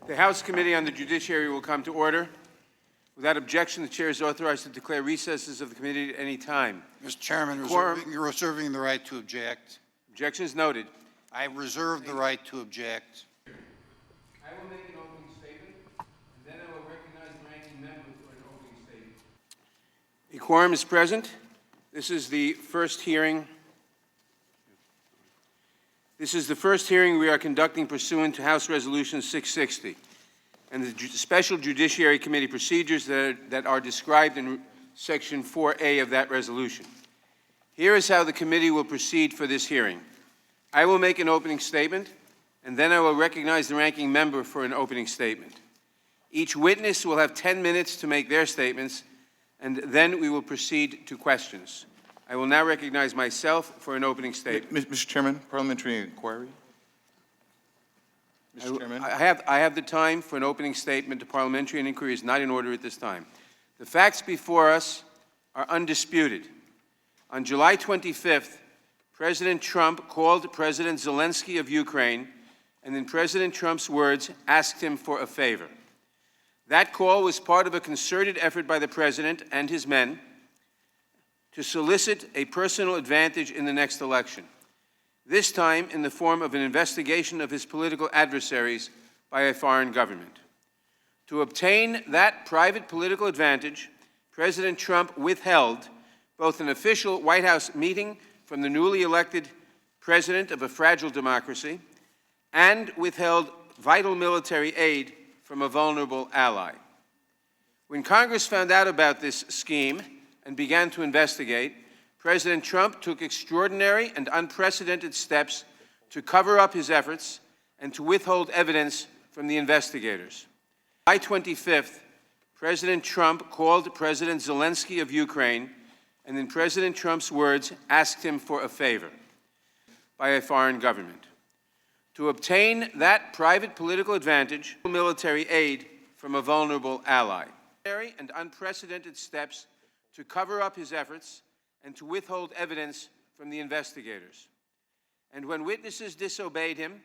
The House Committee on the Judiciary will come to order. Without objection, the Chair is authorized to declare recesses of the committee at any time. Mr. Chairman, reserving the right to object. Objection is noted. I reserve the right to object. I will make an opening statement, and then I will recognize the ranking member for an opening statement. A quorum is present. This is the first hearing. We are conducting pursuant to House Resolution 660 and the Special Judiciary Committee procedures that are described in Section 4A of that resolution. Here is how the committee will proceed for this hearing. I will make an opening statement, and then I will recognize the ranking member for an opening statement. Each witness will have 10 minutes to make their statements, and then we will proceed to questions. I will now recognize myself for an opening statement. Mr. Chairman, parliamentary inquiry. Mr. Chairman. I have the time for an opening statement. The parliamentary inquiry is not in order at this time. The facts before us are undisputed. On July 25th, President Trump called President Zelensky of Ukraine and, in President Trump's words, asked him for a favor. That call was part of a concerted effort by the President and his men to solicit a personal advantage in the next election, this time in the form of an investigation of his political adversaries by a foreign government. To obtain that private political advantage, President Trump withheld both an official White House meeting from the newly elected president of a fragile democracy and withheld vital military aid from a vulnerable ally. When Congress found out about this scheme and began to investigate, President Trump took extraordinary and unprecedented steps to cover up his efforts and to withhold evidence from the investigators. On July 25th, President Trump called President Zelensky of Ukraine and, in President Trump's words, asked him for a favor by a foreign government. To obtain that private political advantage, military aid from a vulnerable ally. And unprecedented steps to cover up his efforts and to withhold evidence from the investigators. And when witnesses disobeyed him,